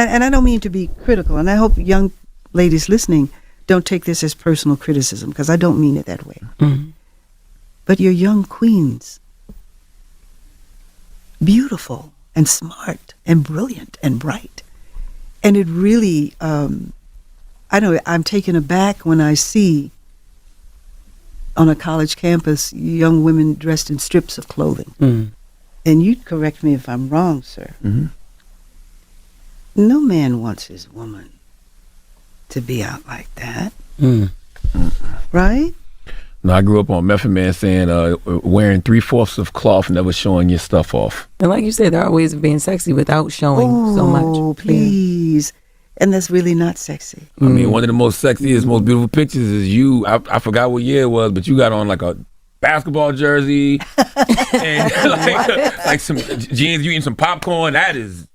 And I don't mean to be critical, and I hope young ladies listening don't take this as personal criticism, because I don't mean it that way. Mm-hmm. But you're young queens, beautiful and smart and brilliant and bright. And it really, I know I'm taken aback when I see on a college campus young women dressed in strips of clothing. Mm-hmm. And you'd correct me if I'm wrong, sir. Mm-hmm. No man wants his woman to be out like that. Right? No, I grew up on Method Man saying wearing 3/4 of cloth, never showing your stuff off. And like you said, there are ways of being sexy without showing so much. Oh, please. And that's really not sexy. I mean, one of the most sexiest, most beautiful pictures is you. I forgot what year it was, but you got on like a basketball jersey and like some jeans, you eating some popcorn. That is...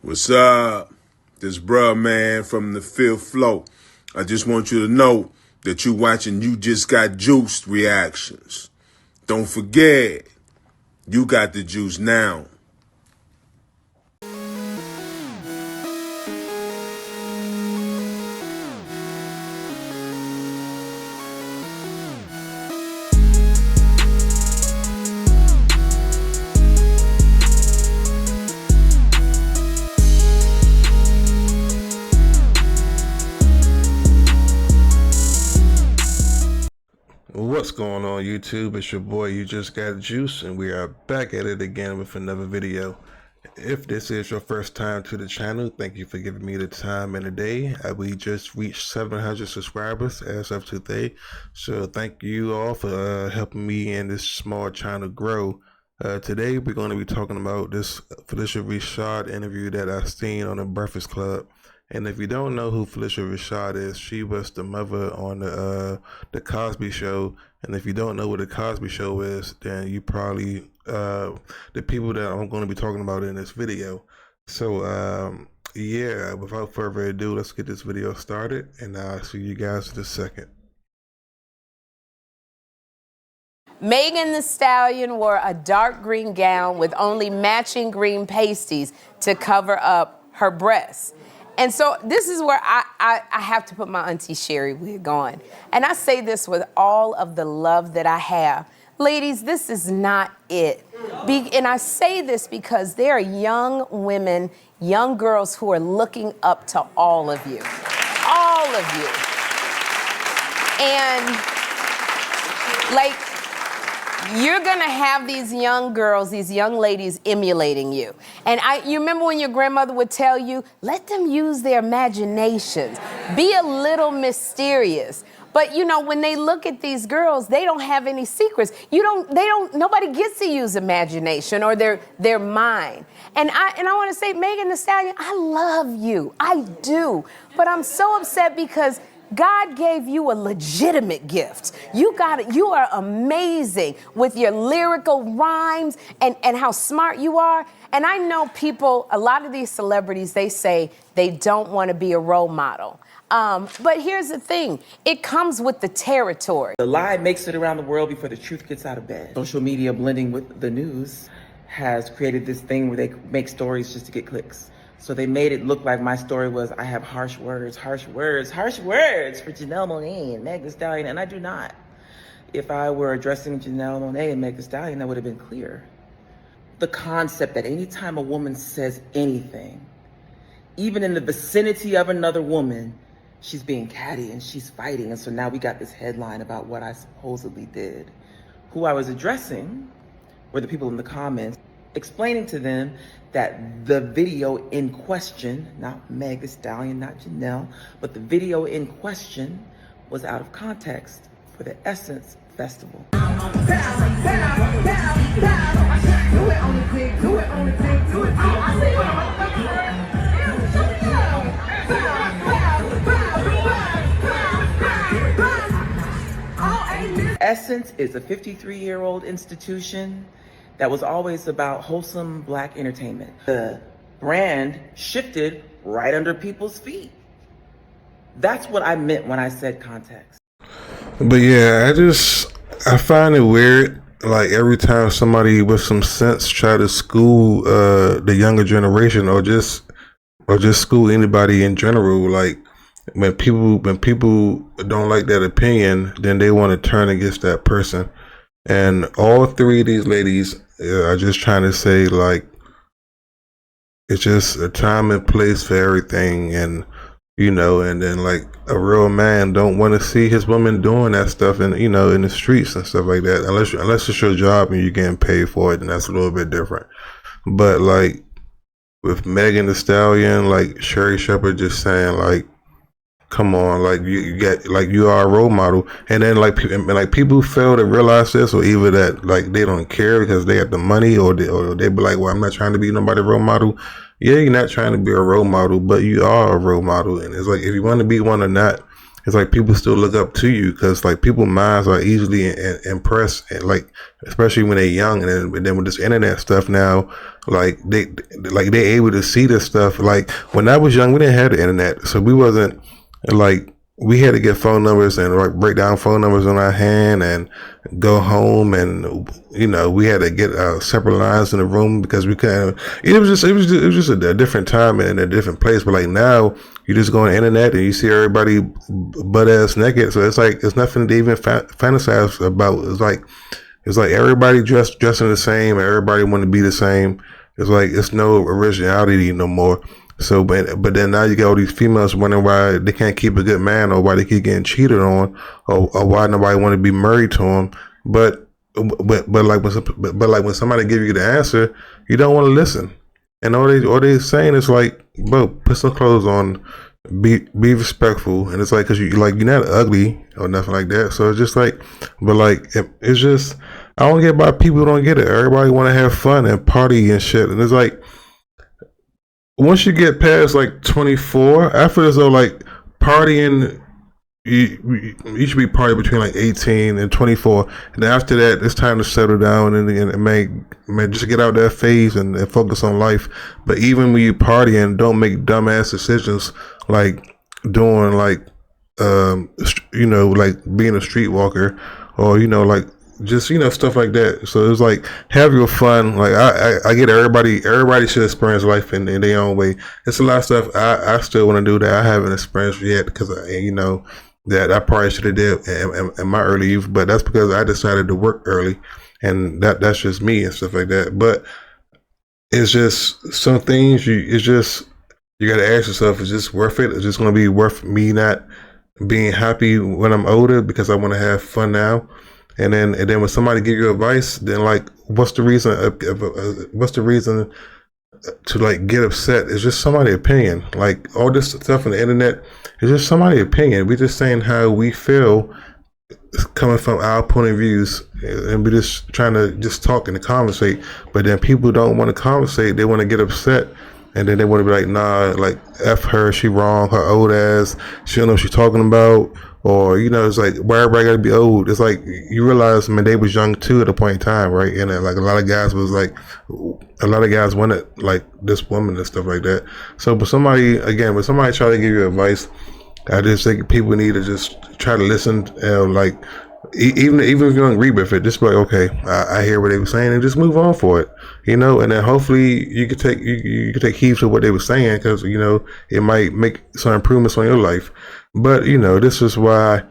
What's up? This bruh man from the Fifth Flow. I just want you to know that you watching You Just Got Juiced reactions. Don't forget, you got the juice now. What's going on YouTube? It's your boy You Just Got Juice, and we are back at it again with another video. If this is your first time to the channel, thank you for giving me the time and the day. We just reached 700 subscribers as of today, so thank you all for helping me and this small channel grow. Today we're going to be talking about this Phylicia Rashad interview that I seen on the Breakfast Club. And if you don't know who Phylicia Rashad is, she was the mother on the Cosby Show. And if you don't know what the Cosby Show is, then you probably the people that I'm going to be talking about in this video. So yeah, without further ado, let's get this video started, and I'll see you guys in a second. Megan Thee Stallion wore a dark green gown with only matching green pasties to cover up her breasts. And so this is where I have to put my Auntie Sherry wig on. And I say this with all of the love that I have. Ladies, this is not it. And I say this because there are young women, young girls who are looking up to all of you. All of you. And like, you're gonna have these young girls, these young ladies emulating you. And you remember when your grandmother would tell you, let them use their imaginations. Be a little mysterious. But you know, when they look at these girls, they don't have any secrets. Nobody gets to use imagination or their mind. And I wanna say, Megan Thee Stallion, I love you, I do. But I'm so upset because God gave you a legitimate gift. You got it. You are amazing with your lyrical rhymes and how smart you are. And I know people, a lot of these celebrities, they say they don't want to be a role model. But here's the thing. It comes with the territory. The lie makes it around the world before the truth gets out of bed. Social media blending with the news has created this thing where they make stories just to get clicks. So they made it look like my story was, I have harsh words for Janelle Monáe and Meg Thee Stallion, and I do not. If I were addressing Janelle Monáe and Meg Thee Stallion, that would have been clear. The concept that anytime a woman says anything, even in the vicinity of another woman, she's being catty and she's fighting. And so now we got this headline about what I supposedly did. Who I was addressing were the people in the comments, explaining to them that the video in question, not Meg Thee Stallion, not Janelle, but the video in question was out of context for the Essence Festival. Essence is a 53-year-old institution that was always about wholesome Black entertainment. The brand shifted right under people's feet. That's what I meant when I said context. But yeah, I find it weird like every time somebody with some sense try to school the younger generation, or just school anybody in general, like when people don't like that opinion, then they want to turn against that person. And all three of these ladies are just trying to say, like, it's just a time and place for everything. And and then, like, a real man don't want to see his woman doing that stuff in in the streets and stuff like that, unless it's your job and you're getting paid for it, and that's a little bit different. But like with Megan Thee Stallion, like Sherry Shepherd just saying, like, come on, like you get, like, you are a role model. And then like people fail to realize this, or either that like they don't care because they have the money, or they be like, well, I'm not trying to be nobody's role model. Yeah, you're not trying to be a role model, but you are a role model. And it's like, if you want to be one or not, it's like people still look up to you, because like people's minds are easily impressed, and like especially when they're young, and then with this internet stuff now, like they able to see this stuff. Like when I was young, we didn't have the internet, so we wasn't, like, we had to get phone numbers and like break down phone numbers on our hand and go home, and we had to get separate lines in the room because we couldn't. It was just a different time and a different place. But like now, you just go on the internet and you see everybody butt ass naked. So it's like it's nothing to even fantasize about. It's like everybody dressing the same. Everybody want to be the same. It's like it's no originality no more. So, but then now you got all these females wondering why they can't keep a good man, or why they keep getting cheated on, or why nobody want to be married to them. But like when somebody give you the answer, you don't want to listen. And all they saying is like, bro, put some clothes on, be respectful. And it's like, cause you're not ugly or nothing like that. So it's just like, but like it's just, I don't get why people don't get it. Everybody want to have fun and party and shit. And it's like, once you get past like 24, I feel as though like partying, you should be partying between like 18 and 24, and after that, it's time to settle down and make just get out that phase and focus on life. But even when you partying, don't make dumbass decisions like doing like like being a streetwalker, or like just stuff like that. So it's like, have your fun. Like I get everybody should experience life in their own way. It's a lot of stuff I still want to do that I haven't experienced yet, because that I probably should have did in my early youth, but that's because I decided to work early, and that's just me and stuff like that. But it's just some things you got to ask yourself, is this worth it? Is this going to be worth me not being happy when I'm older because I want to have fun now? And then when somebody give you advice, then like, what's the reason? What's the reason to like get upset? It's just somebody's opinion. Like all this stuff on the internet is just somebody's opinion. We're just saying how we feel, coming from our point of views, and we're just trying to just talk and conversate. But then people don't want to conversate; they want to get upset. And then they want to be like, nah, like, F her, she wrong, her old ass, she don't know what she's talking about. Or, it's like, why everybody gotta be old? It's like, you realize, man, they was young too at a point in time, right? And then, like, a lot of guys wanted, like, this woman and stuff like that. So, when somebody try to give you advice, I just think people need to just try to listen, like, even if you don't agree with it, just be like, okay, I hear what they were saying, and just move on for it, and then hopefully you could take heed to what they were saying, because it might make some improvements on your life. But this is why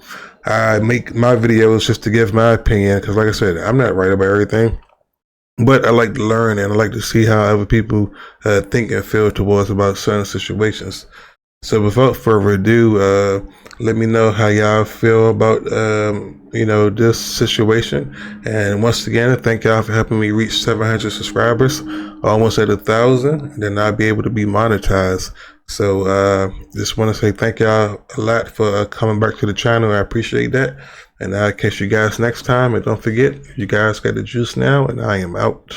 I make my videos, just to give my opinion, because like I said, I'm not right about everything, but I like to learn, and I like to see how other people think and feel towards about certain situations. So without further ado, let me know how y'all feel about this situation. And once again, thank y'all for helping me reach 700 subscribers, almost at 1,000, and then I'll be able to be monetized. So just want to say thank y'all a lot for coming back to the channel. I appreciate that, and I'll catch you guys next time. And don't forget, you guys got the juice now, and I am out.